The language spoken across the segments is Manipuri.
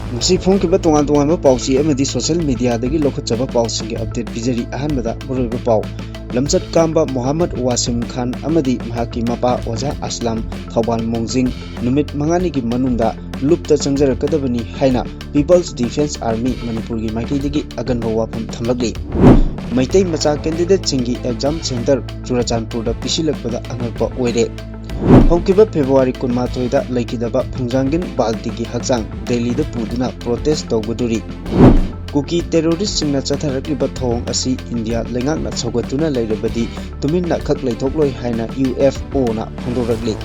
Ngasi phone ki ba tongan ba pau si amadi social media dagi lokachaba pau singe update bijari ahanbada muroiba pau lamchat kamba Muhammad Wasim Khan amadi mahaki mapa Oza Aslam Thawbal Mongjing numit mangani ki manunda lupta changjarakadabani haina People's Defence Army Manipur gi maiki dagi aganba wafam thamlagli maitai macha candidate singi exam center Churachandpur da pisilakpada angakpa oire Hongkiba February kunmathoida laikidaba Phungjangin Baltigi Hakjang Delhi da puduna protest tawbuduri Kuki terrorist singna chatharakliba thong asi India lengakna chogatuna lairabadi tuminna khak laithokloi haina UFO na phongdoragli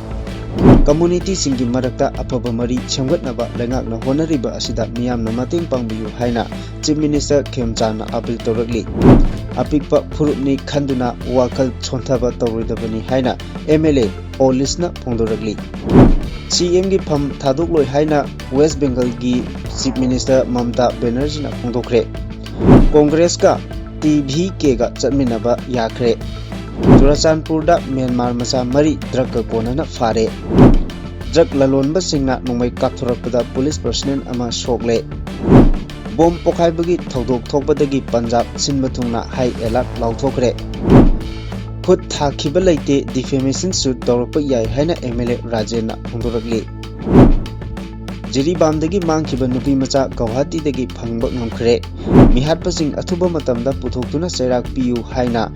Community singi marakta apaba mari chamgatnaba lengakna honariba asida miyamna mating pangbiyu haina Chief Minister Khemchana apil toragli Apikpa phurupni khanduna wakal chonthaba tawridabani haina MLA Olisna phongdoragli CM gi pham thadokloi haina West Bengal gi Chief Minister Mamata Banerjee na phongdokre Congress ka TVK ga chatminaba yakhre Churachandpur da Myanmar masa mari drug ka konana fare drug lalonba singna nongmai kapthorakpada police personnel ama sokle Bom pokhaibagi thodok thokpadagi Punjab sinbathungna high alert lauthokre Khut thakiba laite defamation suit tawrakpa yai haina MLA Rajena phongdoragli Jiribamdagi mangkhiba nupi macha Guwahati dagi phangba ngamkhre mihatpasing athuba matamda puthoktuna sairak piyu haina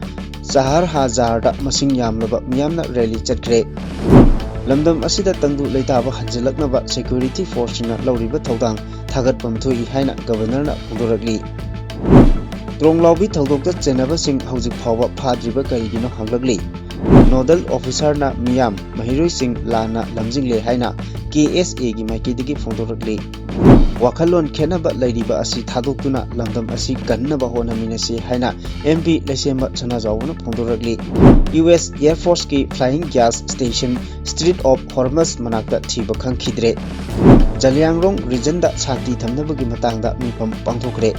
Sahar Hazarda masing yamlaba miyamna rally chatkre Lamdam asida tangdu leitaba hanjalaknaba security force na lauriba thodang thagatpam thui haina governor na phongdoragli Tronglaubi thodokta chenaba sing hojik phawba phadriba karigino hanglagli Nodal officer na miyam mahiroi sing lana lamjingle haina KSA gi maikidigi phongdoragli Wakhalon khenaba lairiba asi thadoktuna lamdam asi kannaba honaminasi haina MP Lesemba Chanajawna phongdoragli US Air Force ki flying gas station Strait of Hormuz manakta thiba khangkhidre Jaliangrong region da shanti thamnabagi matangda mifam pangthokre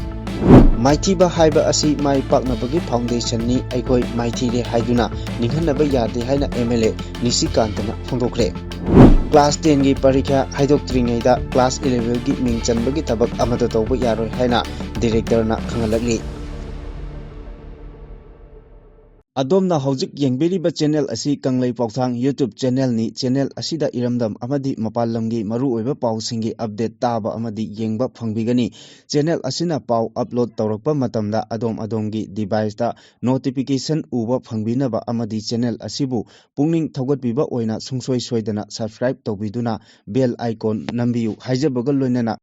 Maithiba haiba asi mai paknabagi foundation ni aikoi maithire haiduna ninghanaba yade haina MLA Nisikantana phongdokre Class 10 gi parikha haidoktringaida Class 11 gi mingchanbagi tabak amada tawba yaroi haina director na khangalagli Adomna hojik yengberiba channel asi Kanglei Pauthang YouTube channel ni channel asida iramdam amadi mapalamgi maru oiba pausingi update taba amadi yengba phangbigani channel asina pau upload tawrakpa matamda adom-adomgi device da notification uba phangbinaba amadi channel asibu pungning thogatbiba oina sungsoi soidana subscribe tawbiduna bell icon nambiyu haijabaga loinana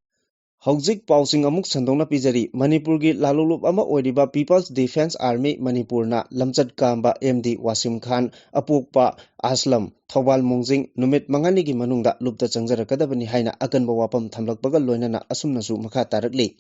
Hojik pausing amuk sandongna pijari Manipur gi lalulup ama oiriba People's Defence Army Manipur na lamchat kamba MD Wasim Khan apukpa Aslam Thawbal Mongjing numit mangani gi manungda lupta changjarakadabani haina akanba wapam thamlakpaga loinana asumnasu makha tarakli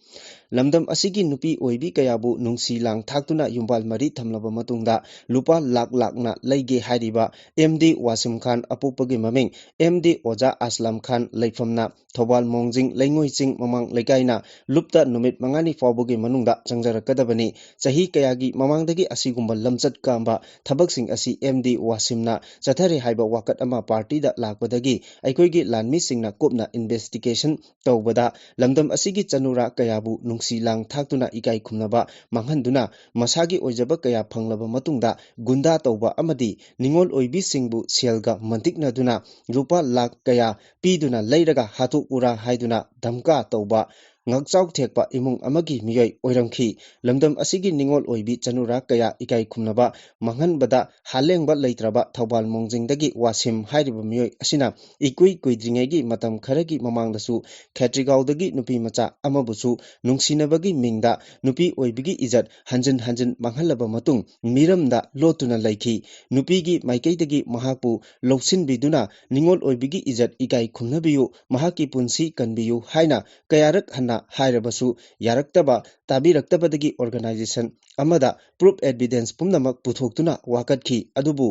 lamdam asigi nupi oibi kayabu nungsi lang thaktuna yumbal mari thamlaba matungda lupa lak na leige hairiba MD Wasim Khan apukpagi maming MD Oza Aslam Khan leifamna Thawbal Mongjing Leingoi mamang leikaina lupta numit mangani fawbugi manungda changjarakadabani chahi kayagi mamangdagi asigumba lamchat kamba thabaksing asi MD Wasimna chathare haiba wakat ama party da lakpadagi aikoigi lanmi singna kopna investigation tawbada lamdam asigi chanura kayabu nungsi lang thaktuna ikai khumnaba manghanduna masagi oijaba kaya phanglaba matungda gunda tawba amadi ningol oibi singbu selga mantiknaduna rupa lak kaya piduna leiraga hatu ura haiduna dhamka tawba ngakchau thekpa imung amagi miyoi oiramkhi lamdam asigi ningol oibi chanura kaya ikai khumnaba manghanbada halengba leitraba Thawbal Mongjingdagi Wasim hairiba miyoi asina ikui kuidringegi matam kharagi mamangdasu Khetrigaudagi nupi macha amabusu nungsinabagi mingda nupi oibigi ijat hanjin manghalaba matung miramda lotuna laikhi nupigi maikeidagi mahakpu loksinbiduna ningol oibigi ijat ikai khumnabiyu mahaki punsi kanbiyu haina kayarak hanna hairabasu yaraktaba tabiraktabadagi organization amada proof evidence pumnamak puthoktuna wakatkhi adubu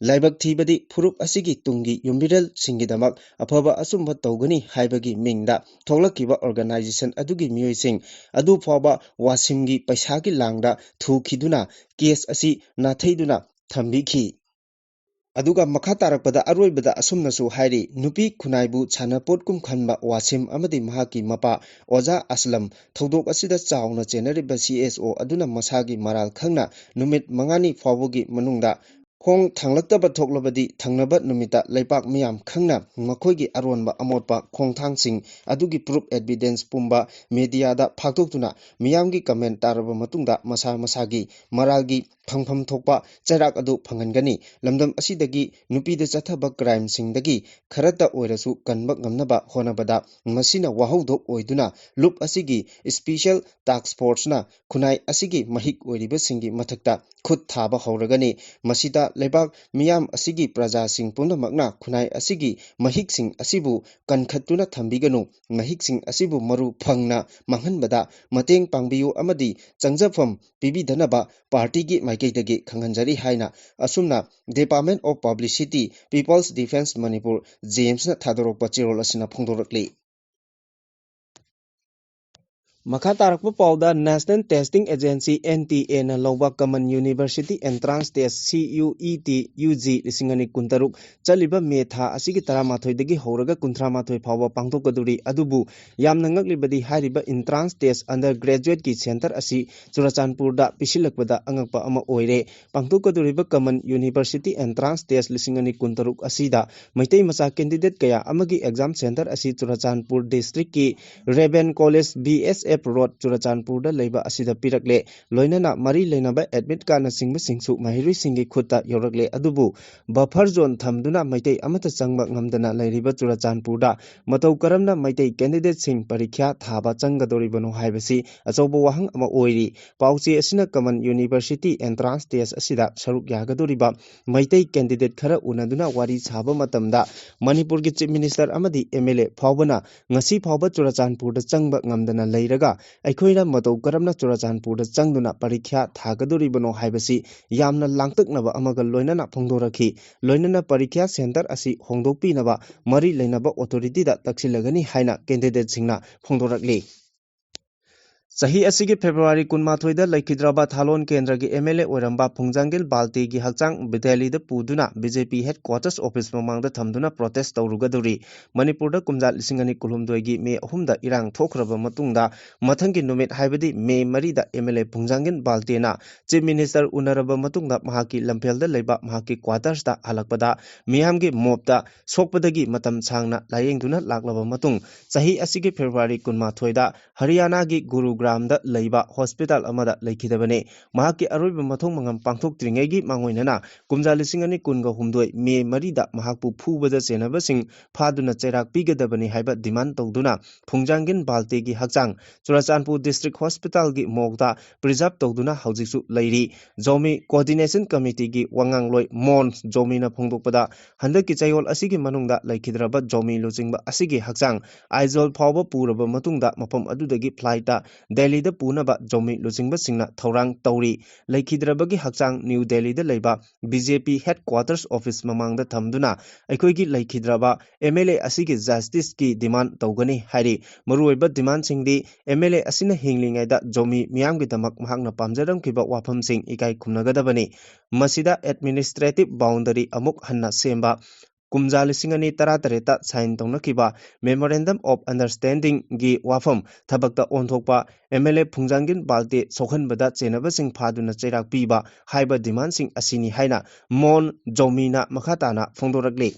laibak thibadi phurup asigi tungi yumbiral singidamak afaba asumba tawgani haibagi mingda tholakiba organization adugi miyoising adu phaba Wasimgi paisagi langda thukhiduna case asi nathaiduna thambikhi Aduga makha tarakpada aroibada asumnasu hairi nupi khunaibu chanapot kum khanba wasim amadi mahaki mapa oja aslam thodok asida chauna chenariba CSO aduna masagi maral khangna numit mangani fawbogi manungda khong thanglakta thoklabadi thangnaba numita leipak miyam khangna makhoigi aronba amotpa khongthangsing adugi proof evidence pumba media da phaktoktuna miyamgi comment taraba matungda masa masagi maralgi phangpham thokpa charak adu phangangani lamdam asidagi nupida chathaba crime singdagi kharata oirasu kanba ngamnaba honabada masina wahawdok oiduna loop asigi special task force na khunai asigi mahik oiriba singi mathakta khut thaba hawragani masida lebak miyam asigi praja sing punamakna khunai asigi mahik sing asibu kankhatuna thambiganu mahik sing asibu maru phangna manghanbada mateng pangbiyu amadi changjafam pibidhanaba party gi maikeidagi khanghanjari haina asumna Department of Publicity People's Defense Manipur James na thadorokpa chirol asina phongdorakli Makha tarakpa pauda National Testing Agency NTA na lawba Common University Entrance Test CUET UG lisingani kuntaruk chaliba metha asigi taramathoi dagi horaga kuntramathoi phawba pangthokaduri adubu yamna ngaklibadi hariba entrance test undergraduate ki center asi Churachandpur da pisilakpada angakpa ama oire pangthokaduriba Common University Entrance Test lisingani kuntaruk asida maitei macha candidate kaya amagi exam center asi Churachandpur district ki Raven College BSF Road Churachandpur da leiba asida pirakle loinana mari leinaba admit kana singba singsu mahiri singi khutta yorakle adubu buffer zone thamduna maitai amata changba ngamdana leiriba Churachandpur da matau karamna maitai candidate sing parikya thaba changadoribano haibasi achobo wahang ama oiri pauchi asina Common University Entrance Test asida saruk yagadoriba maitai candidate khara unaduna wari chaba matamda Manipur ki Chief Minister amadi MLA phawbana ngasi phawba Churachandpur da changba ngamdana leiraga aikoina matau karamna Churachandpur da changduna parikya thagadoribano haibasi yamna langtaknaba amaga loinana phongdorakhi loinana parikya center asi hongdokpinaba mari leinaba authority da taksilagani haina candidate singna phongdorakli Sahi asigi February 18 da Laikhidraba Thalon Kendra gi MLA Oiramba Phungjangil Balti gi Hakchang Bideli da Puduna BJP headquarters office mamang da thamduna protest tawrugaduri Manipur da kumja lisingani kulhumdoi gi May 3 da irang thokraba matungda mathangi numit haibadi May 3 da MLA Phungjangil Balti na Chief Minister unaraba matungda mahaki lamphel da leiba mahaki quarters da halakpada miyam gi mobda sokpadagi matam sangna layengduna laklaba matung sahi asigi February 18 da Haryana gi Gurugram Laiba Hospital Amada Laikidabane, Mahaki Aruba Matong Mangam Pangtok Tringegi Mangoinana, Kumza Lisingani Kunga Humdoi, Me Marida, Mahapu Puba Senabasing, Paduna Cherak Pigadabani Haiba Demand Togduna, Pungjangin Baltegi Hakchang, Churachandpur District Hospital Gi Mogda, Preserve Togduna Haujisu Lairi, Zomi Coordination Committee Gi Wangang Loi Mon, Zomina Pungdopada, Handaki Chayol Asigi Manungda Laikidraba, Zomi Losingba Asigi Hakchang, Aizol Power Puraba Matungda, Mapam Adudagi Flighta, Delhi da Punaba Zomi Lusingba Singna Taurang Tauri Laikhidrabagi Hakchang New Delhi da Leiba BJP headquarters office mamang da thamduna Aikoigi Laikhidraba MLA asigi justice ki demand Taugani Hari Maruiba demand singdi MLA asina hinglingai da Zomi Miyam gi damak mahakna pamjaram kiba wafam sing ikai khumnagadabani Masida administrative boundary amuk hanna semba Kumja lisingani taratareta sign tongnakiba Memorandum of Understanding gi wafam thabakta onthokpa MLA Phungjangin Balte Sokhanbada Chenabasing Phaduna Cherak piba haiba demand sing asini haina Mon Zomina Makhatana Phongdorakle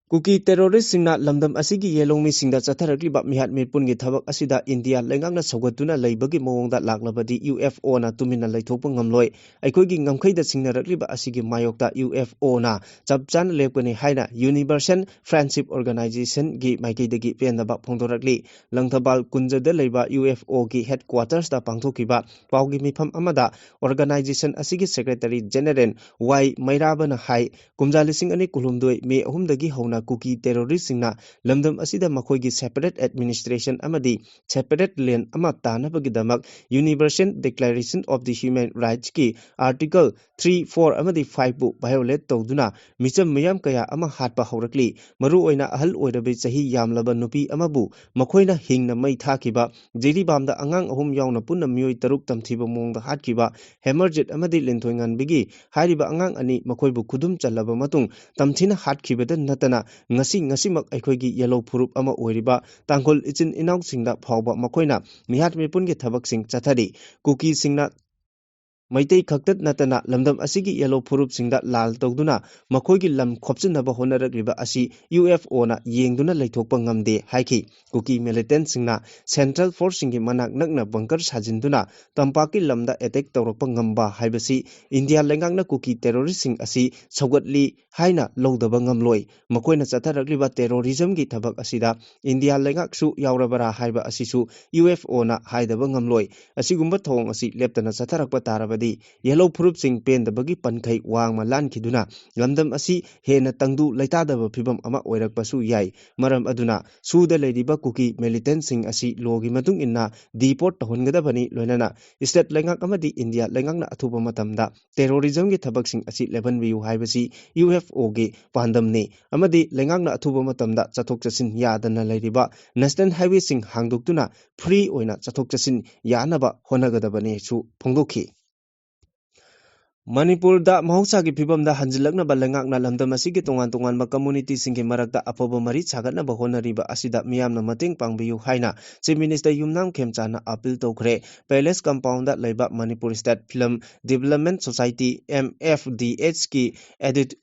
Kuki terrorist singna lamdam asigi yelongmi singda chatharakliba mihat mirpun gi thabak asida India lengangna sogatuna leibagi mawongda laklabadi UFO na tumina leithokpa ngamloi aikoigi ngamkhaida singnarakliba asigi mayokta UFO na chapchan lepkani haina Universal Friendship Organization gi maikeidagi pendaba phongdorakli langthabal kunjada leiba UFO gi headquarters da pangthokiba pawgi mifam amada organization asigi secretary general Y Mairabana hai kumjalising ani kulumdoi me 3 dagi hona ꯇꯧꯗꯨꯅ ꯀꯨꯀꯤ ꯇꯦꯔꯣꯔꯤꯁꯁꯤꯡꯅ ꯂꯝꯗꯝ ꯑꯁꯤꯗ ꯃꯈꯣꯏꯒꯤ ꯁꯦꯄꯔꯦꯠ ꯑꯦꯗꯃꯤꯅꯤꯁꯇ꯭ꯔꯦꯁꯟ ꯑꯃꯗꯤ ꯁꯦꯄꯔꯦꯠ ꯂꯦꯟ ꯑꯃ ꯇꯥꯟꯅꯕꯒꯤꯗꯃꯛ universal declaration of the human ꯔꯥꯏꯠꯁꯀꯤ आर्टिकल 3, 4 अमदी 5 बु वायोलेट तौदुना मिचम मयाम कया अमा हाटपा हौरकली मरु ओइना अहल ओइरबे चही यामलबा नुपी अमाबु मखोइना हिंगना मई थाकिबा जेरीबामदा अंगांग अहुम यावना पुन्ना मियोइ तरुक तमथिबा मोंगदा हाटकिबा हेमरजेट अमदी लेंथोइंगानबिगी हारिबा अंगांग अनि मखोइबु खुदुम चल्लबा मतुंग तमथिना हाटखिबदा नतना ngasimak अखोइगी येलो फुरुप अमा ओइरिबा तांगोल इचिन इनाउसिंगदा फावबा मखोइना मिहाट मिपुनगे थबकसिंग चथरी कुकी सिंगना मैतै खक्तत नतना लमदम असिगी येलो फुरुप सिंगदा लाल तौदुना मखोइगी लम खोपचिनबा होनरगलिबा असि UFO ना येंगदुना लैथोकपा ngamde हाइखि कुकी मिलिटेंट सिंगना सेंट्रल फोर्स सिंगी मनाक नकना बंकर साजिनदुना तंपाकी लमदा अटैक तौरकपा ngamba हाइबसि इंडिया लेंगांगना कुकी टेररिस्ट सिंग असि सौगतली हाइना लौदबा ngamloi मखोइना चथरगलिबा टेररिज्म गी थबक असिदा इंडिया लेंगाकसु यावरबरा हाइबा असिसु UFO ना हाइदबा ngamloi असिगुम्बा थोंग असि लेप्तना चथरकपा तारबा येलो फुरुप सिंग पेंदबगी पनखै वांगमा लानखिदुना लमदम असि हेना तंगदु लैतादबा फिबम अमा ओइरकपसु याय मरम अदुना सुदा लेरिबा कुकी मिलिटेंट सिंग असि लोगी मतुंग इन्ना डिपोर्ट तहनगदबनी लोइनाना स्टेट लेंगाक अमदी इंडिया लेंगाकना अथुबा मतमदा टेररिज्म गी थबक सिंग असि लेबनबियु हाइबसि UFO गे पांदमने अमदी लेंगाकना अथुबा मतमदा चथोक चसिन यादना लेरिबा नेशनल हाईवे सिंग हांगदुक्तुना फ्री ओइना चथोक चसिन यानबा होनगदबने सु फोंदोखि मणिपुर दा महौसा की फिबम दा हंजिलकनबा लेंगाकना लमदम असिगी तोंगान तोंगानबा कम्युनिटी सिंगे मरकता अफबा मरी छागतनबा होनरिबा असिदा मियामना मतेंग पांगबियु हाइना चीफ मिनिस्टर युमनाम खेमचाना अपील तौखरे पैलेस कंपाउंड दा लैबा Manipur state film development society MFDH की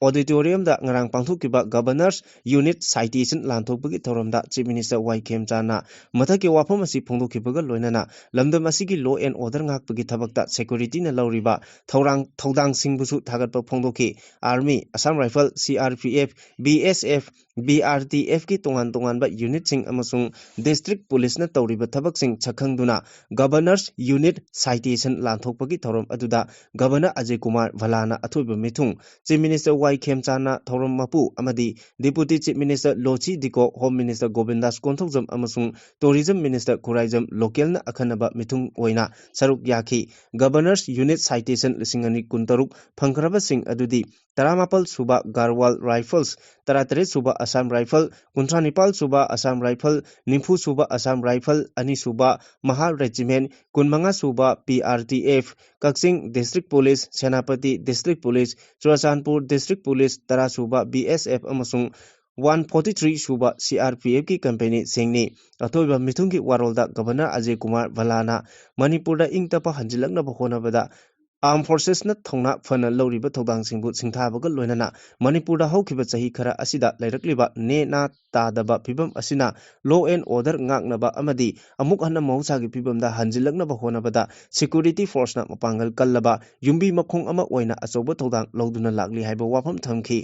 ऑडिटोरियम दा ngarang पांगथुकिबा गवर्नर्स यूनिट साइटेशन लांथोकबगी थौरमदा चीफ मिनिस्टर वाई खेमचाना मथके वाफम असि फोंदोखिबगा लोइनाना लमदम असिगी law and order ngakpagi thabakta security na lauriba थौदांग सिंबुसु थागतपा फोंदोखि army Assam rifle CRPF BSF BRTF की तोंगान तोंगानबा यूनिट सिंग अमसुंग डिस्ट्रिक्ट पुलिस ना तौरिबा थबक सिंग छखंगदुना गवर्नर्स यूनिट साइटेशन लांथोकपगी थौरम अदुदा गवर्नर अजय कुमार भलाना अथुबा मिथुंग चीफ मिनिस्टर वाई खेमचाना थौरम मपु अमदी डिप्यूटी चीफ मिनिस्टर लोची दिको होम मिनिस्टर गोविंदास कोंथौजम अमसुंग टूरिज्म मिनिस्टर खुराइजम लोकल ना अखनबा मिथुंग ओइना सरुक याखि गवर्नर्स यूनिट साइटेशन लिसिंगनी कुंतरुक फंखरबा सिंग अदुदी 14 सुबा गारवाल राइफल्स 33 सुबा असम राइफल 39 सुबा असम राइफल 90 सुबा असम राइफल 2 सुबा महा रेजिमेंट 15 सुबा PRTF Kakching district police Senapati district police Churachandpur district police 13 सुबा BSF अमसुंग 143 सुबा CRPF की कंपनी सिंगनी अथोइबा मिथुंगी वारोलदा गवर्नर अजय कुमार भलाना मणिपुरदा इंगतपा हंजिलकनबा होनबदा आर्म फोर्सेस न थौना फन लौरिबा थौदांग सिंबु सिंथाबगा लोइनाना मणिपुरदा हौखिबा चही खरा असिदा लैरकलिबा नेना तादबा फिबम असिना law and order ngaknaba amadi amuk hanna mahusagi fibamda hanjilaknaba honabada security force na mapangal kallaba yumbi makhong ama oina achoba thodang loduna lakli haiba wafam thamki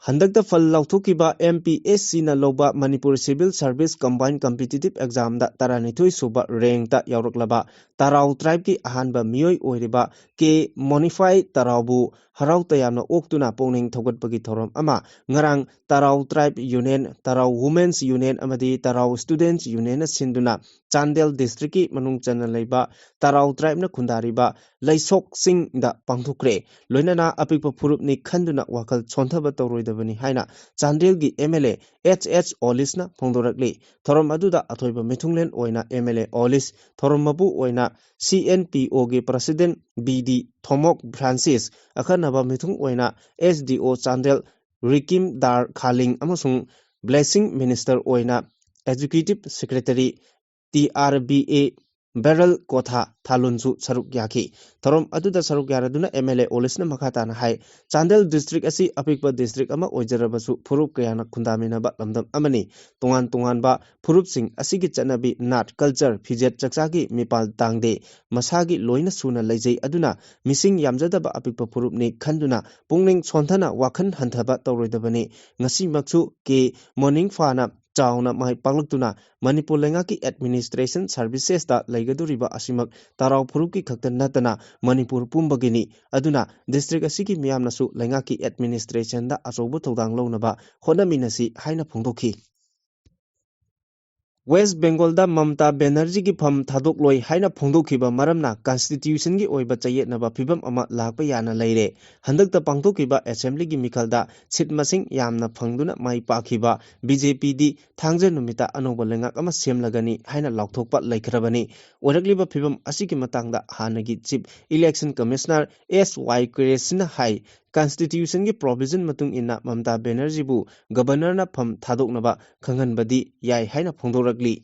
हंदकता फल लौथुकिबा MPSC ना लौबा Manipur civil service combined competitive exam दा 12 सुबा रैंक ता यावरकलबा ताराउ ट्राइब की अहानबा मियोय ओइरिबा के मोनिफाई ताराउबु हराउ तयामना ओक्तुना पोंगनिंग थौगतपगी थौरम अमा ngarang Tarao tribe union Tarao women's union अमदी ताराउ स्टूडेंट्स यूनियन सिंदुना चांदेल डिस्ट्रिक्ट की मनुंग चना लैबा ताराउ ट्राइब ना खुंदारिबा लैसोक सिंग दा पांगथुक्रे लोइनाना अपिकपा फुरुपनि खंदुना वाखल छोंथबा तौरोइदबनी हाइना चांदेल की MLA HH ओलिस ना फोंदोरकली थौरम अदुदा अथोइबा मिथुंगलेन ओइना MLA ओलिस थौरम मपु ओइना CNPO के प्रेसिडेंट BD थोमोक फ्रांसिस अखनबा मिथुंग ओइना SDO चांदेल रिकिम दार खालिंग अमसुंग ब्लेसिंग मिनिस्टर ओइना एजुकेटिव सेक्रेटरी TRBA बेरल कोथा थालुनसु सरुक याखि थरम अदुदा सरुक यारदुना MLA ओलिसना मखाताना हाय चांदेल डिस्ट्रिक्ट असि अपिकबा डिस्ट्रिक्ट अमा ओइजरबसु फुरुप कयाना खुंदामिनबा लमदम अमनी तोंगान तोंगानबा फुरुप सिंग असिगी चनबी नाट कल्चर फिजेट चकसागी मिपाल तांगदे मसागी लोइना सुना लैजै अदुना मिसिंग यामजदबा अपिकबा फुरुपनि खंदुना पुंगनिंग सोंथना वाखन हंथबा तौरोइदबनी ngasi maksu के मॉर्निंग फाना चाउना माइ पांगलक्तुना मणिपुर लेंगाकी एडमिनिस्ट्रेशन सर्विसेस दा लेगदुरिबा असिमक ताराव फुरुकी खक्ता नतना मणिपुर पुंबगिनी अदुना डिस्ट्रिक्ट असिकी मियामनासु लेंगाकी एडमिनिस्ट्रेशन दा अचौबो थौदांग लौनबा होनामिनसी हाइना फोंदोखी वेस्ट बेंगल दा ममता बेनर्जी की फम थादोक्लोय हाइना फोंदोखिबा मरमना कॉन्स्टिट्यूशन की ओइबा चयेतनबा फिबम अमा लाकपा याना लैरे हंदकता पांगथोखिबा असेंबली की मिखलदा सीट मसिंग यामना फंगदुना माइ पाखिबा बीजेपी दी थांजे नुमिता अनोबा लेंगाक अमा सेमलगनी हाइना लाउथोकपा लैखरबनी ओरकलिबा फिबम असिकी मतंगदा हानगी chief election commissioner S Y क्रेसिना हाई कॉन्स्टिट्यूशन की प्रोविजन मतुंग इन्ना ममता बेनर्जी बु गवर्नर ना फम थादोकनबा खंगनबदी याय हाइना फोंदोरकली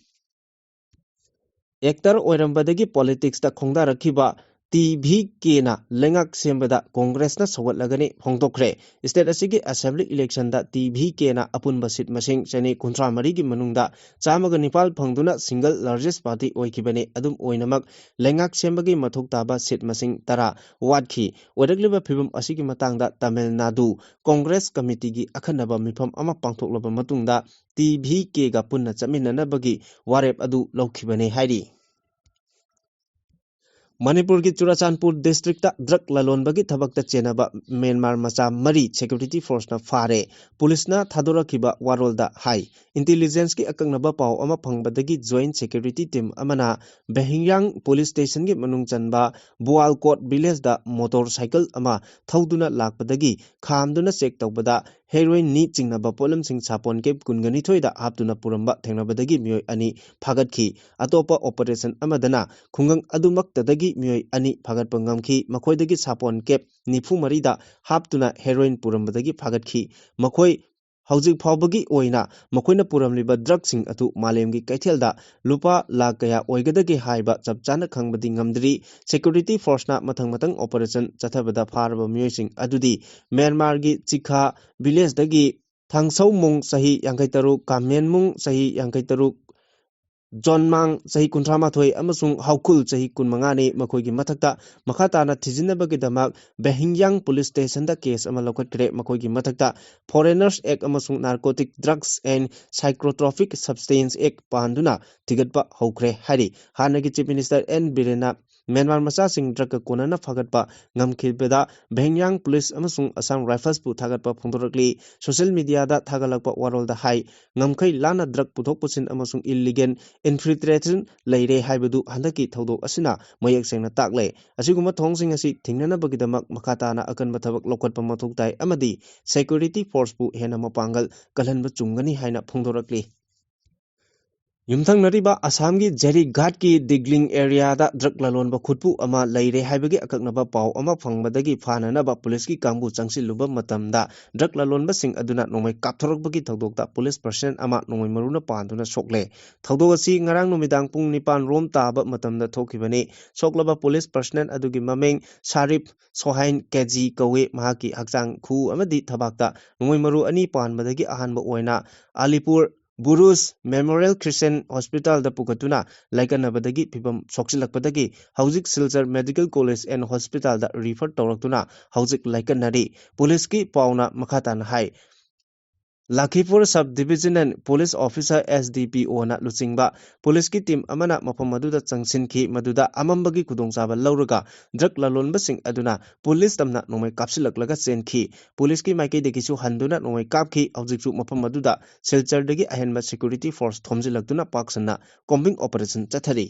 एक्टर ओइरंबदगी पॉलिटिक्स दा खोंदारखिबा टीवी केना लेंगाक सेंबदा कांग्रेस ना सवलगने फोंदोखरे स्टेट असिगी असेंबली इलेक्शन दा टीवी केना अपुनबा सीट मसिंग चने कुंट्रा मरी की मनुंगदा चामग निपाल फंगदुना सिंगल लार्जेस्ट पार्टी ओइखिबने अदुम ओइनमक लेंगाक सेंबगी मथुक ताबा सीट मसिंग तरा वाटखी ओरकलिबा फिबम असिगी मतंगदा तमिलनाडु कांग्रेस कमिटी की अखनबा मिफम अमा पांथोकलबा मतुंगदा टीवी के गा पुन्ना चमिननबगी वारेप अदु लौखिबने हाइरी मणिपुर की चुराचानपुर डिस्ट्रिक्ट ड्रग ललोनबगी थबक चेनबा म्यांमार मचा मरी सिक्योरिटी फोर्स ना फारे पुलिस ना थादोरखिबा वारोलदा हाई इंटेलिजेंस की अकंगनबा पाव अमा फंगबदगी जॉइंट सिक्योरिटी टीम अमना बेहिंगयांग पुलिस स्टेशन की मनुंग चनबा बुआलकोट विलेज दा मोटरसाइकिल अमा थौदुना लाकपदगी खामदुना चेक तौबदा हेरोइन नी चिंगनबा पोलम सिंह सापोन के कुनगनी थोइदा हापतुना पुरंबा थेंगनबदगी मियोय अनि फागतखी अतोपा ऑपरेशन अमदना खुंगंग अदुमक्तदगी मियोय अनि फागतपा ngamखी मखोयदगी सापोन केप निफु मरीदा हापतुना हेरोइन पुरंबदगी फागतखी मखोय हौजिक फावबगी ओइना मखोयना पुरमलिबा ड्रग सिंह अतु मालेमगी कैथेलदा लुपा लाख कया ओइगदगे हाइबा चपचाना खंगबदी ngamदरी सिक्योरिटी फोर्सना मथंग मथंग ऑपरेशन चथबदा फारबा मियोय सिंह अदुदी म्यांमार की चिखा विलेज दगी थांगसौमुंग सही यांगैतरु कामेनमुंग सही यांगैतरु जोनमांग सही कुंट्रामाथोय अमसुंग हाउकुल सही कुनमंगाने मखोयगी मथक्ता मखाताना थिजिनबगीदमक बेहिंगयांग पुलिस स्टेशन दा केस अमा लौखटक्रे मखोयगी मथक्ता फॉरेनर्स एक्ट अमसुंग narcotic drugs and psychotropic substance act पांदुना थिगतपा हौखरे हारी हानगी चीफ मिनिस्टर एन बिरेना म्यांमार मचा सिंह ड्रग कोनना फागतपा ngamkhibeda बेहिंगयांग पुलिस अमसुंग असम राइफल्स पु थागतपा फोंदोरकली सोशल मीडिया दा थागलकपा वारोल दा हाई ngamkhai लाना ड्रग पुथोक पुसिन अमसुंग इल्लीगल इन्फिल्ट्रेशन लैरे हाइबदु हंदकी थौदोक असिना मयक सेंगना ताकले असिगुमा थोंगसिंग असि थिंगनबगीदमक मखाताना अकनबा थबक लौखटपा मथुक ताई अमदी सिक्योरिटी फोर्स पु हेना मपांगल कलहनबा चुंगनी हाइना फोंदोरकली युमथंगनरिबा असम की जेरी घाट की दिग्लिंग एरिया दा ड्रग ललोनबा खुटपु अमा लैरे हाइबगे अककनबा पाव अमा फंगबदगी फाननबा पुलिस की कांगबु चंगसिलुबा मतमदा ड्रग ललोनबा सिंह अदुना नोंमै कापथोरकबगी थौदोकता पुलिस पर्सन अमा नोंमै मरुना पांदुना सोकले थौदोक असि ngarang नुमिदांग पुंग निपान रोम ताबा मतमदा थोखिबने सोकलबा पुलिस पर्सनल अदुगी ममेंग सारिफ सोहाइन केजी कवे महाकी हकचांग खु अमदी थबाकता नोंमै मरु अनि पानबदगी अहानबा ओइना अलीपुर बुरुस मेमोरियल क्रिश्चियन हॉस्पिटल दा पुकतुना लाइकनबदगी फिबम सोक्सिलकपदगी हौजिक Silchar medical college and hospital दा रिफर तौरक्तुना हौजिक लाइकनरी पुलिस की पाउना मखातान high लाखीपुर sub divisional police officer SDPO ना लुचिंगबा पुलिस की टीम अमना मफम मदुदा चंगसिनखी मदुदा अमंबगी खुदोंचाबा लौरगा ड्रग ललोनबसिंग अदुना पुलिस तमना नोंमै कापसिलकलगा चेनखी पुलिस की माइकेदगिसु हंदुना नोंमै कापखी हौजिकसु मफम मदुदा सिलचरदगी अहेनबा सिक्योरिटी फोर्स थोमजिलक्तुना पाकसना कॉम्बिंग ऑपरेशन चथरी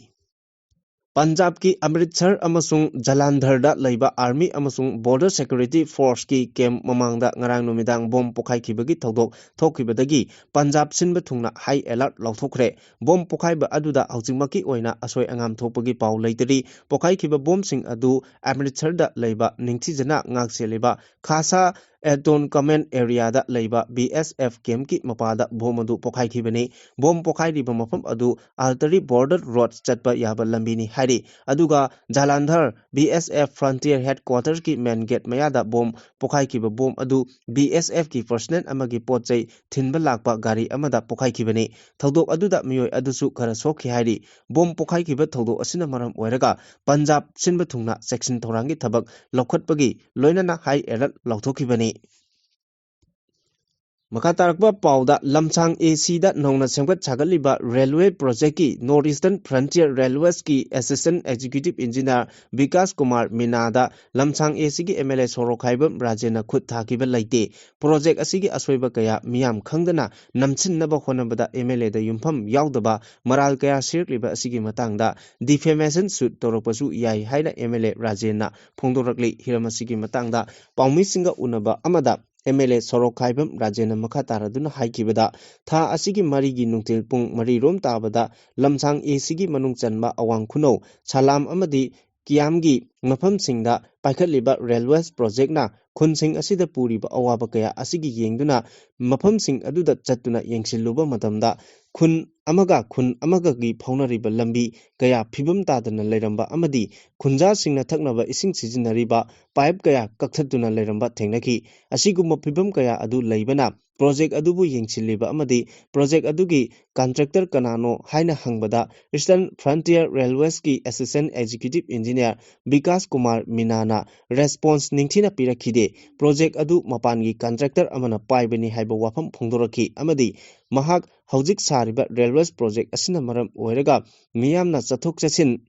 पंजाब की अमृतसर अमसुंग जलांधर लैबा आर्मी अमसुंग बॉर्डर सिक्योरिटी फोर्स की कैम्प ममांगदा ngarang नुमिदांग बॉम्ब पोखाइखिबगी थौदोक थोखिबदगी पंजाब सिनबा थुंगना हाई अलर्ट लौथोखरे बॉम्ब पोखाइबा अदुदा हौजिकमकी ओइना असोय अंगाम थोपगी पाव लैतरी पोखाइखिबा बॉम्ब सिंग अदु अमृतसर लैबा निंगथिजना ngakseleba खासा एटोन कमेंट एरिया दा लैबा BSF कैम्प की मपादा बॉम्ब अदु पोखाइखिबने बॉम्ब पोखाइरिबा मफम अदु आल्टरी बॉर्डर रोड चटपा याबा लंबिनी हारी अदुगा जालंधर BSF फ्रंटियर हेडक्वार्टर की मेन गेट मयादा बॉम्ब पोखाइखिबा बॉम्ब अदु BSF की पर्सनल अमगी पोचै थिनबा लाकपा गाड़ी अमदा पोखाइखिबने थौदोक अदुदा मियोय अदुसु खरा सोखि हारी बॉम्ब पोखाइखिबा थौदोक असिना मरम ओइरगा पंजाब सिनबा थुंगना सेक्शन थौरांगी थबक लौखटपगी लोइनना हाई अलर्ट लौथोखिबने Makatarkba pauda lamchang AC da nongna semgat chagaliba railway project ki Northeastern Frontier Railways ki Assistant Executive Engineer Vikas Kumar Minada lamchang AC ki MLA Sorokaibam Rajena khut thakiba laite project asigi aswaiba kaya miyam khangdana namchinnaba honabada MLA da yumpham yaudaba maral kaya sirkliba asigi matangda defamation suit toropasu yai haina MLA Rajena phongdorakli hiramasigi matangda paumi singa unaba amada MLA Sorokaibam Rajena Makataraduna Haikibada, Tha Asigi Marigi Nungtil Pung Marirom Tabada, Lamsang Asigi Manung Chanba Awang Kuno, Salam Amadi, Kiamgi, Mapam Singda, Paikaliba Railways Project na, Kun Sing Asida Puriba Awabakaya Asigi Yengduna, Mapam Sing Aduda Chatuna Yengsiluba Matamda, Kun Amaga gi Paunariba Lambi, Gaya Pibum Tadana Leramba Amadi, Kunja Singna Taknaba Ising Sizinariba, Pipe Gaya Kakatuna Leramba Tengnaki, Asiguma Pibum Gaya Adu Laibana, Project Adubu Yengchiliba Amadi, Project Adugi, Contractor Kanano, Haina Hangbada, Eastern Frontier Railways ki Assistant Executive Engineer, Vikas Kumar Minana, Response Ningtina Pirakide, Project Adu Mapangi Contractor Amana Paibani Haiba Wapam Pongdoraki, Amadi, Mahak, Hauzik Sariba Railways Project Asina Maram Oiraga, Miyamna Chathok Chachin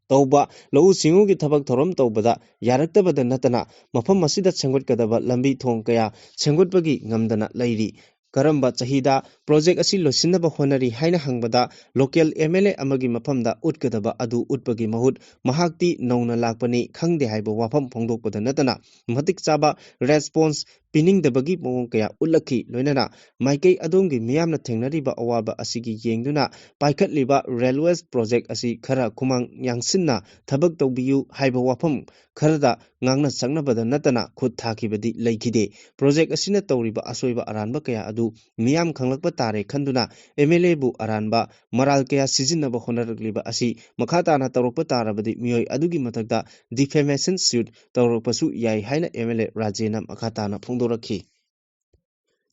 Tauba, Lau Singugi Tabak Torom Taubada, Yaraktabada Natana, Mafam Masida Changut Kadaba, Lambi Tongkaya, Changut Bagi, Ngamdana Lady. Karamba Chahida, Project Asilo Sinaba Honari, Haina Hangbada, Local MLA Amagi Mapamda, Utkadaba Adu Utbagi Mahut, Mahakti, Nona Lakpani, Kangde Haiba Wapam Pongdopada Natana, Matik Saba, Response, Pinning the Bagi Mongkaya, Ulaki, Loinana, Maike Adongi, Miamna Tengnariba Awaba Asigi Yengduna, Paikat Liba, Railways Project Asi Kara Kumang Yangsinna, Tabak Tobiu, Haiba Wapam, Karada, Ngangna Sangnabada Natana, Kut Takibadi, Lakide, Project Asina Toriba Asweba Aranba Kaya Miyam Kanglakba Tare Kanduna, MLA Bu Aranba, Maral Kaya Sizinaba Honaragliba Asi, Makatana Taropa Tarabadi, Mioy Adugi Matagda, defamation suit, Taropasu Yai Haina MLA Rajena Makatana Pongdoraki.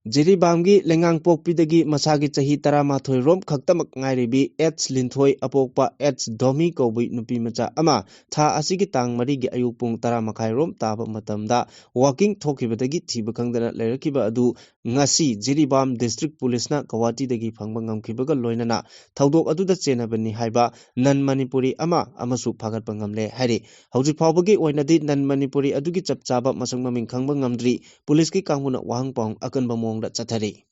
Jiribamgi Lengang Pokpidagi Masagi Chahi Taramathoi Rom Khaktamak Ngairibi H Linthoi Apokpa H Domi Kobi Nupi Macha Ama Tha Asigi Tang Marigi Ayupung Taramakai Rom Taba Matamda Walking Thokibadagi Thiba Kangdana Lerakiba Adu Ngasi Jiribam District Police na Kawati Dagi Phangba Ngamkibaga Loinana Thaudok Aduda Chenabani Haiba Nan Manipuri Ama Amasu Phagatpa Ngamle Hairi Hauji Phawbagi Oinadi Nan Manipuri Adugi Chapchaba Masang Maming Khangba Ngamdri Police ki Kangmuna Wahang Pong Akanba Mong Chathari.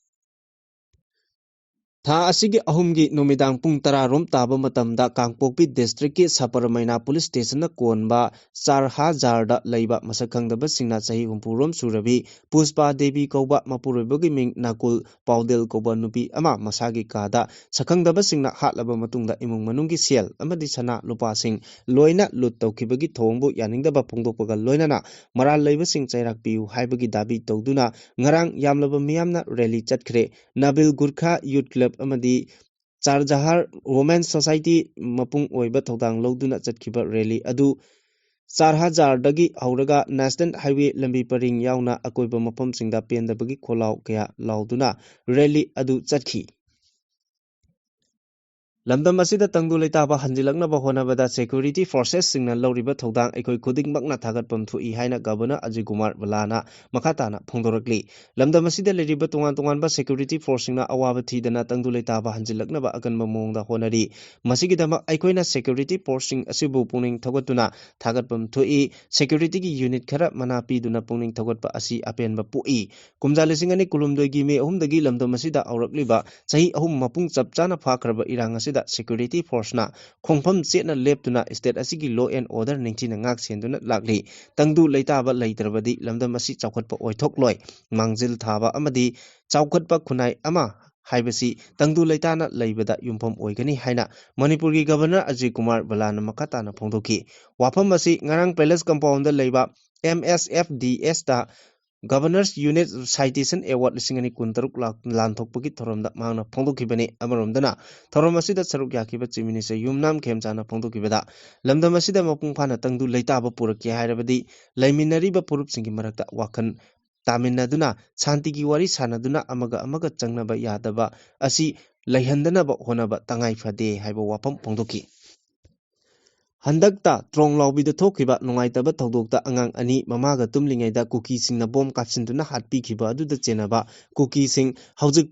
Tha asigi ahumgi numidang pung tara rom taba matamda Kangpokpi district ki Saparamaina police station na konba 4000 da laiba masakhangdaba singna chahi humpurom surabi Puspa Devi koba mapuroibagi ming Nakul Paudel koba nupi ama masagi kada sakhangdaba singna hatlaba matungda imung manunggi sel amadi sana lupa sing loina lut tawkibagi thongbu yaningdaba phongdokpaga loinana maral laiba sing chairak piu haibagi dabi tawduna ngarang yamlaba miyamna rally chatkhre Nabil Gurkha Youth Club Amadi Charjahar Women's Society Mapung Oiba Thodang Loduna Chatkiba Rally Adu 4000 dagi Hauraga National Highway Lambi Paring Yauna Akoiba Mapam Singda Pendabagi Kholau Kaya Lauduna Rally Adu Chatki Lamdam asida tangdu leitaba hanjilaknaba honabada security forces singna lawriba thodang ekoi khudingmakna thagatpam thui haina governor Ajay Kumar Balana makhatana phongdorakli lamdam asida leriba tongan ba security force singna awaba thidana tangdu leitaba hanjilaknaba akanba mongda honari masigidama aikoina security force sing asibu puning thogatuna thagatpam thui security ki unit khara mana piduna puning thogatpa asi apenba pui kumjalisingani kulumdoi me ahumdagi lamdam asida aurakliba chahi ahum mapung chapchana phakraba irang security force na khongpham chetna leptuna state asigi law and order ningchina ngak senduna lakli tangdu leitaba leitrabadi lamdam asi chawkhatpa oithokloi mangjil thaba amadi chawkhatpa khunai ama haibasi tangdu leitana leibada yumpham oigani haina Manipur gi governor Ajay Kumar Balana makatana phongdoki wafam asi ngarang palace compound da leiba MSFDS da Governors Unit Citation Award Lisingani Kuntaruk Lanthokpagi Thoromda Mangna Pongdokibani Amaromdana Thoromasida Saruk Yakiba Chiminisa Yumnam Kemchana Pongdokibada Lamdamasida Mapung Phana Tangdu Leitaba Puraki Hairabadi Laiminariba Purup Singi Marakta Wakan Taminaduna Santigi Wari Sanaduna Amaga Changnaba Yadaba Asi Laihandanaba Honaba Tangai Fade Haiba Wapam Pongdoki Handakta trong lobby the thokiba nungaitaba thodokta angang ani mamaga tumlingaida cookie sing na bom kapsinduna hatpi khiba adu da chenaba cookie sing haujuk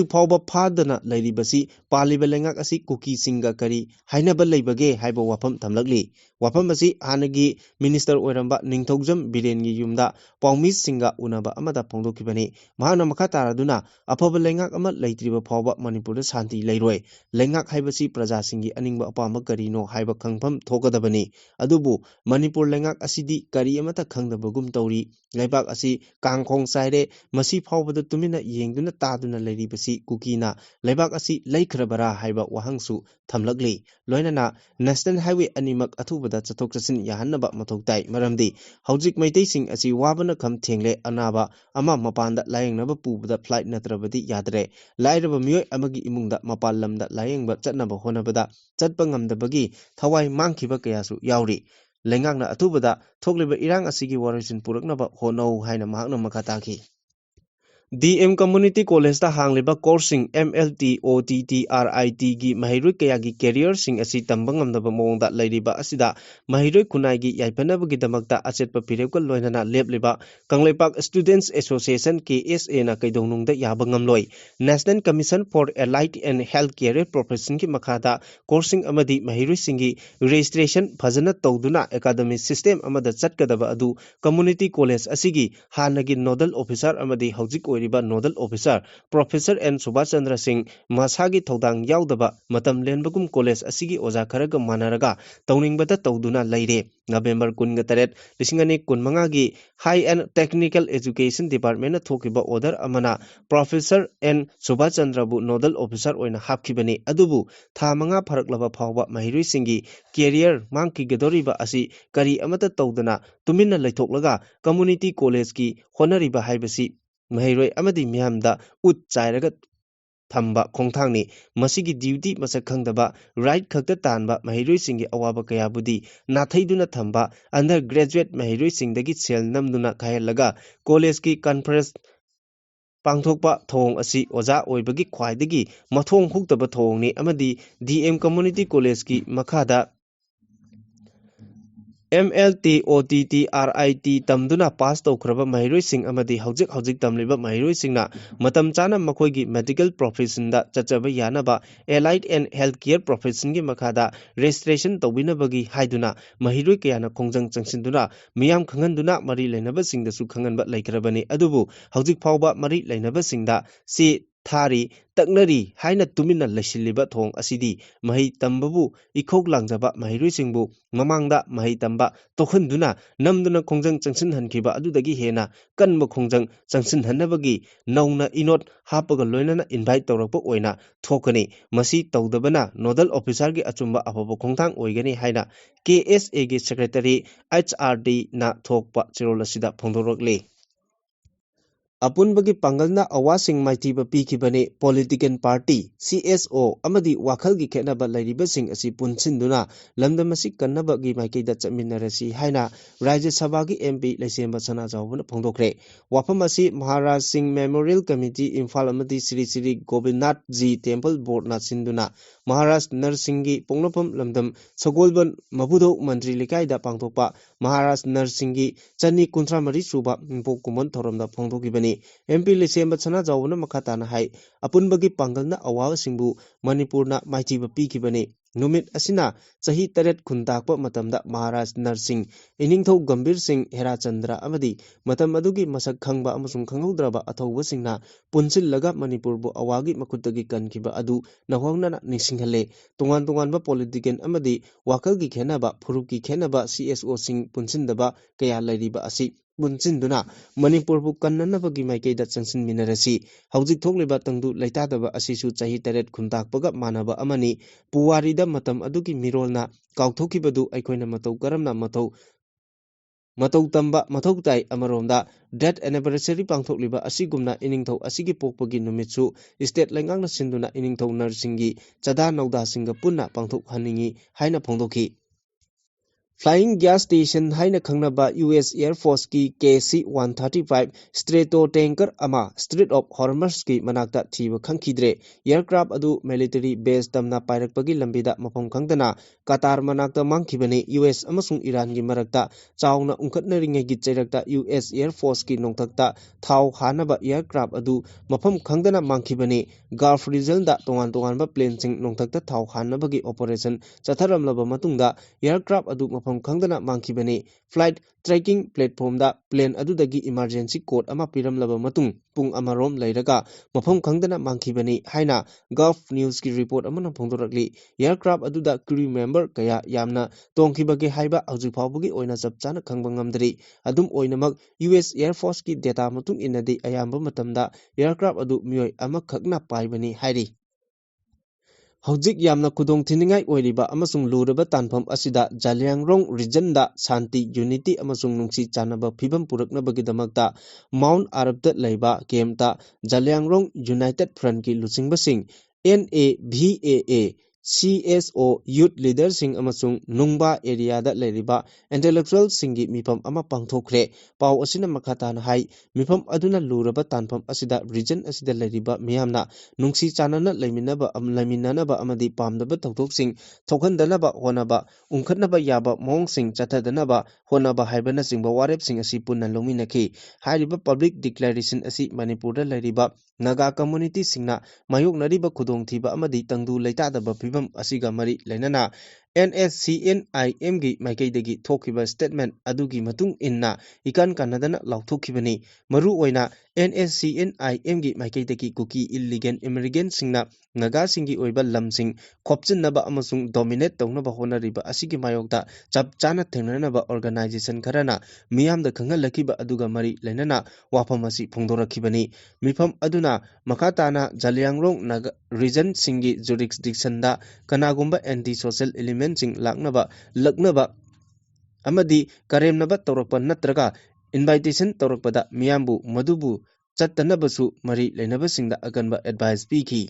phawba phadana lairibasi paliba lengak asi cookie singa kari hainaba leibage haiba wafam thamlakli wafam asi hanagi minister oiramba ningthogjam birengi yumda pawmis singa unaba amada phongdokhibani mahana makha taraduna afaba lengak ama leitriba phawba manipur shanti leiroi lengak haibasi praja singi aningba apama karino haiba khangpham thogadabani adubu manipur lengak asidi kari amata khangdabagum tawri leibak asi kangkhong saire masi phawbada tumina yengduna taduna leiribasi kukina leibak asi leikhrabara haiba wahangsu thamlakli loinana national highway animak athubada chathok chasin yahanaba mathoktai maramdi haujik maitei sing asi wabana kham thengle anaba ama mapanda layengnaba pubada flight natrabadi yadre lairaba miyoi amagi imungda mapal lamda layengba chatnaba honabada chatpa ngamdabagi thawai mangkhiba kayasu yauri lengakna athubada thokliba irang asigi warisin puraknaba honau haina mahakna makataki DM Community College ta hangliba coursing MLT OTT RIT gi mahiroi kayagi career sing asi tambang amdaba mongda lairiba asida mahiroi kunai gi yaipanaba gi damakta achetpa pirepka loinana lepliba Kangleipak Students Association KSA na kaidongnungda yaba ngamloi National Commission for Allied and Health Care Profession ki makhada coursing amadi mahiroi singi registration phajana tawduna academic system amada chatkadaba adu community college asigi hanagi nodal officer amadi haujik nodal officer Professor N Subhash Chandra Singh masagi thodang yaudaba matam lenbagum college asigi oja kharaga manaraga tawningbata tawduna leire November 18 2015 gi High and Technical Education Department na thokiba order amana Professor N Subhash Chandra bu nodal officer oina hapkhibani adubu tha manga pharaklaba phawba mahiroi singi career mangki gedoriba asi kari amata tawdana tumina leithoklaga community college ki honariba haibasi mahiroi amadi miyamda ut chairaga thamba khongthangni masigi duty masak khangdaba right khakta tanba mahiroi singi awaba kayabudi nathaiduna thamba undergraduate mahiroi singdagi sel namduna khayalaga college ki conference pangthokpa thong asi oja oibagi khwaidagi mathong huktaba thongni amadi DM Community College ki makhada MLT OTT RIT tamduna pass tawkraba mahiroi sing amadi haujik tamliba mahiroi singna matam chana makhoigi medical profession da chachaba yanaba allied and healthcare profession gi makhada registration tawbinabagi haiduna mahiroi kayana khongjang changsinduna miyam khanganduna mari leinaba singda su khanganba laikrabani adubu haujik phawba mari leinaba singda si thari taknari haina tumina laisiliba thong asidi mahi tambabu ikhok langjaba mahiroi singbu mamangda mahi tamba tokhanduna namduna khongjang changsin hankiba adudagi hena kanba khongjang changsin hanabagi nauna inot hapaga loinana invite tawrakpa oina thokani masi tawdabana nodal officer gi achumba afaba khongthang oigani haina KSA gi secretary HRD na thokpa chirol asida phongdorokli Apunbagi pangalna awasing maitiba pikibani political party CSO amadi wakhalgi khenaba lairibasing asi punsinduna lamdamasi kannabagi maikeida chaminarasi haina Rajya Sabha gi MP Laisemba Sana Jawbana phongdokre wafam asi Maharaj Singh Memorial Committee Imphal amadi Sri Gobinath Ji Temple Board na sinduna Maharaj Narsingi Pongnapam lamdam Sagolban Mabudho Mantri Likaida pangthokpa Maharaj Narsingi Chani Kuntra Mari Suba Impok Kumon Thoramda phongdokibani MP Laisemba Sana Jawbana makhatana hai apunbagi pangalna awawa singbu Manipurna maitiba pikibani numit asina chahi taret khuntakpa matamda Maharaj Narsing Iningthau Gambir Singh Hera Chandra amadi matam adugi masak khangba amasung khangaudraba athauba singna punsillaga Manipurbu awagi makuttagi kankiba adu nahongnana ningsinghale tongan ba political amadi wakalgi khenaba phurupki khenaba CSO sing punsindaba kaya lairiba asi bunsinduna Manipurbu kannanabagi maikeida changsin minarasi haujik thokliba tangdu leitadaba asisu chahi taret khuntakpaga manaba amani puwarida matam adugi mirolna kauthokibadu aikoina matau karamna matau tamba mathau tai amaromda death anniversary pangthokliba asigumna iningthau asigi pokpagi numitsu state lengangna sinduna iningthau Narsingi chada nauda singa punna pangthok haningi haina phongdokhi Flying Gas Station haina khangnaba US Air Force ki KC-135 Strato tanker ama Strait of Hormuz ki manakta thiba khangkhidre aircraft adu military base tamna pairakpagi lambida mapam khangdana Qatar manakta mangkhibani US amasung Iran gi marakta chawna ungkhatnaringai gi chairakta US Air Force ki nongthakta thau hanaba aircraft adu mapam khangdana mangkhibani Gulf region da tongan ba plane sing nongthakta thau hanaba gi operation chatharamlaba matungda aircraft adu khangdana mangkhibani flight tracking platform da plane adudagi emergency code ama piramlaba matung pung amarom lairaga mafam khangdana mangkhibani haina Gulf News ki report amana phongdorakli aircraft aduda crew member kaya yamna tongkhibage haiba hauji phawbugi oina chapchana khangba ngamdri adum oinamak US Air Force ki data matung inadi ayamba matamda aircraft adu mioi ama khakna paibani hairi Hojik yamna kudong thiningai oiriba amasung luraba tanpham asida Jaliangrong region da Santi Unity amasung nungsi chanaba phibam puraknabagi damakta Mount Arabta leiba kemta Jaliangrong United Front ki lusingbasing NAVAA CSO Youth Leader Sing amasung Nungba area da leiriba intellectual singi mipam ama pangthokre pau asina makhatana hai mipam aduna luraba tanpham asida region asida leiriba miyamna nungsi chanana laiminanaba amadi pamdaba thokdoksing thokhandanaba honaba ungkhatnaba yaba mongsing chathadanaba honaba haibana singba warep sing asi punna lominaki hairiba public declaration asi Manipurda leiriba Naga community singna mayoknariba khudongthiba amadi tangdu leitadaba phibam asiga mari lainana NSCNIM gi maikaidagi thokiba statement adugi matung inna ikan kanadana lauthokibani maru oina NSCNIM gi maikaidagi kuki illegal immigrant singna Naga singi oiba lamsing khopchinnaba amasung dominate tawnaba honariba asigi mayokta chapchana thengnanaba organization kharana miyamda khangalakiba aduga mari lainana wafam asi phongdorakhibani mifam aduna makatana Jaliangrong Naga region singi jurisdiction da kanagumba anti social element sing laknaba amadi karemnaba tawrakpa natraga invitation tawrakpada miyambu madubu chattanabasu mari lainabasingda akanba advice piki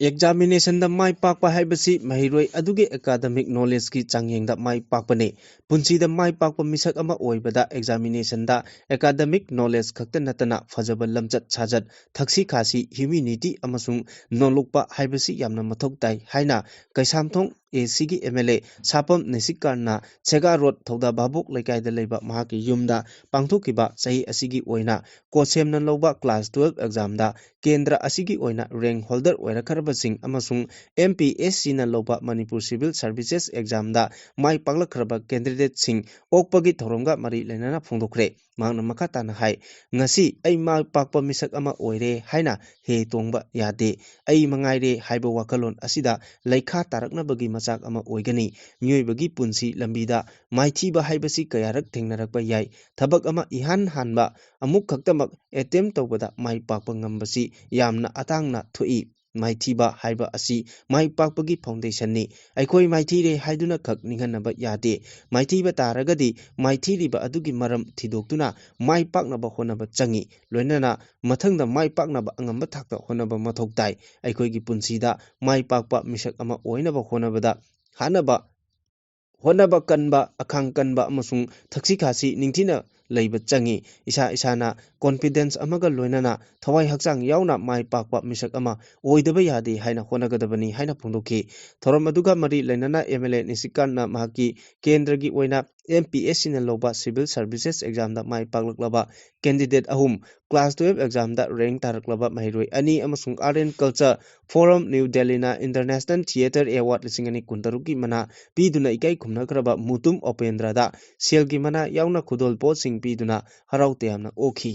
Examination da mai pakpa haibasi mahiroi aduge academic knowledge ki changyeng da mai pakpane punsi da mai pakpa misak ama oibada examination da academic knowledge khakta natana fajaba lamchat sajat thaksi khasi humanity amasung nolokpa haibasi yamna mathok tai haina kaisamthong ACG MLA Sapam Nesikarna Sega Road Thoda Babuk Lekai da leiba mahaki yumda pangthokiba sahi asigi oina kosemna loba class 12 exam da Kendra asigi oina rank holder oirakharabasing amasung MPSC na loba Manipur Civil Services exam da mai paglakhraba candidate sing okpagi thoromga mari lainana phongdokre mangna makatana hai ngasi ai mai pakpa misak ama oire haina he tongba yade ai mangaire haiba wakalon asida leikha taraknabagi machak ama oigani myoibagi punsi lambida maithiba haibasi kayarak thengnarakba yai thabak ama ihan hanba amuk khaktamak attempt tawbada mai pakpa ngambasi yamna atangna thoi maithiba haiba asi mai pakpagi foundation ni aikoi maithire haiduna khak ninghanaba yade maithiba taragadi maithiriba adugi maram thidoktuna mai paknaba honaba changi loinana mathangda mai paknaba angamba thakta honaba mathok tai aikoigi punsida mai pakpa misak ama oinaba honabada hanaba honaba kanba akhang kanba amasung thaksi khasi ningthina leiba changi isana confidence amaga loinana thawai hakchang yauna mai pakpa misak ama oidaba yade haina honagadabani haina phongdoki thorom aduga mari lainana MLA Nisikarna mahaki kendragi oina MPSC na loba civil services exam da mai paklaklaba candidate ahum class 12 exam da rank taraklaba mahiroi ani amasung art and culture forum New Delhi na international theater award lisingani kuntaruki mana piduna ikai khumnakraba mutum opendra da selgi mana yauna khudol pot sing piduna haraute amna okhi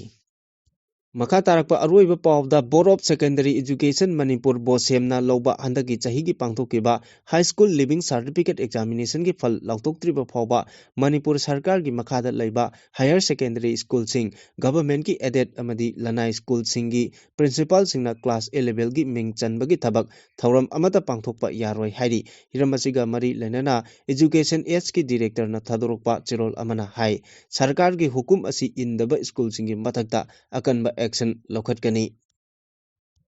Makha tarakpa aruiba pawda Board of Secondary Education Manipur Bosemna loba handagi chahigi pangthokiba high school living certificate examination gi phal lautoktriba phawba Manipur sarkar gi makhada leiba higher secondary school sing government ki aided amadi lanai school sing gi principal singna class 11 gi ming chanbagi thabak thauram amata pangthokpa yaroi hairi hiramasiga mari lenana education aids ki director na thadorokpa chirol amana hai sarkar gi hukum asi indaba school sing gi mathakta akanba action lokhatkani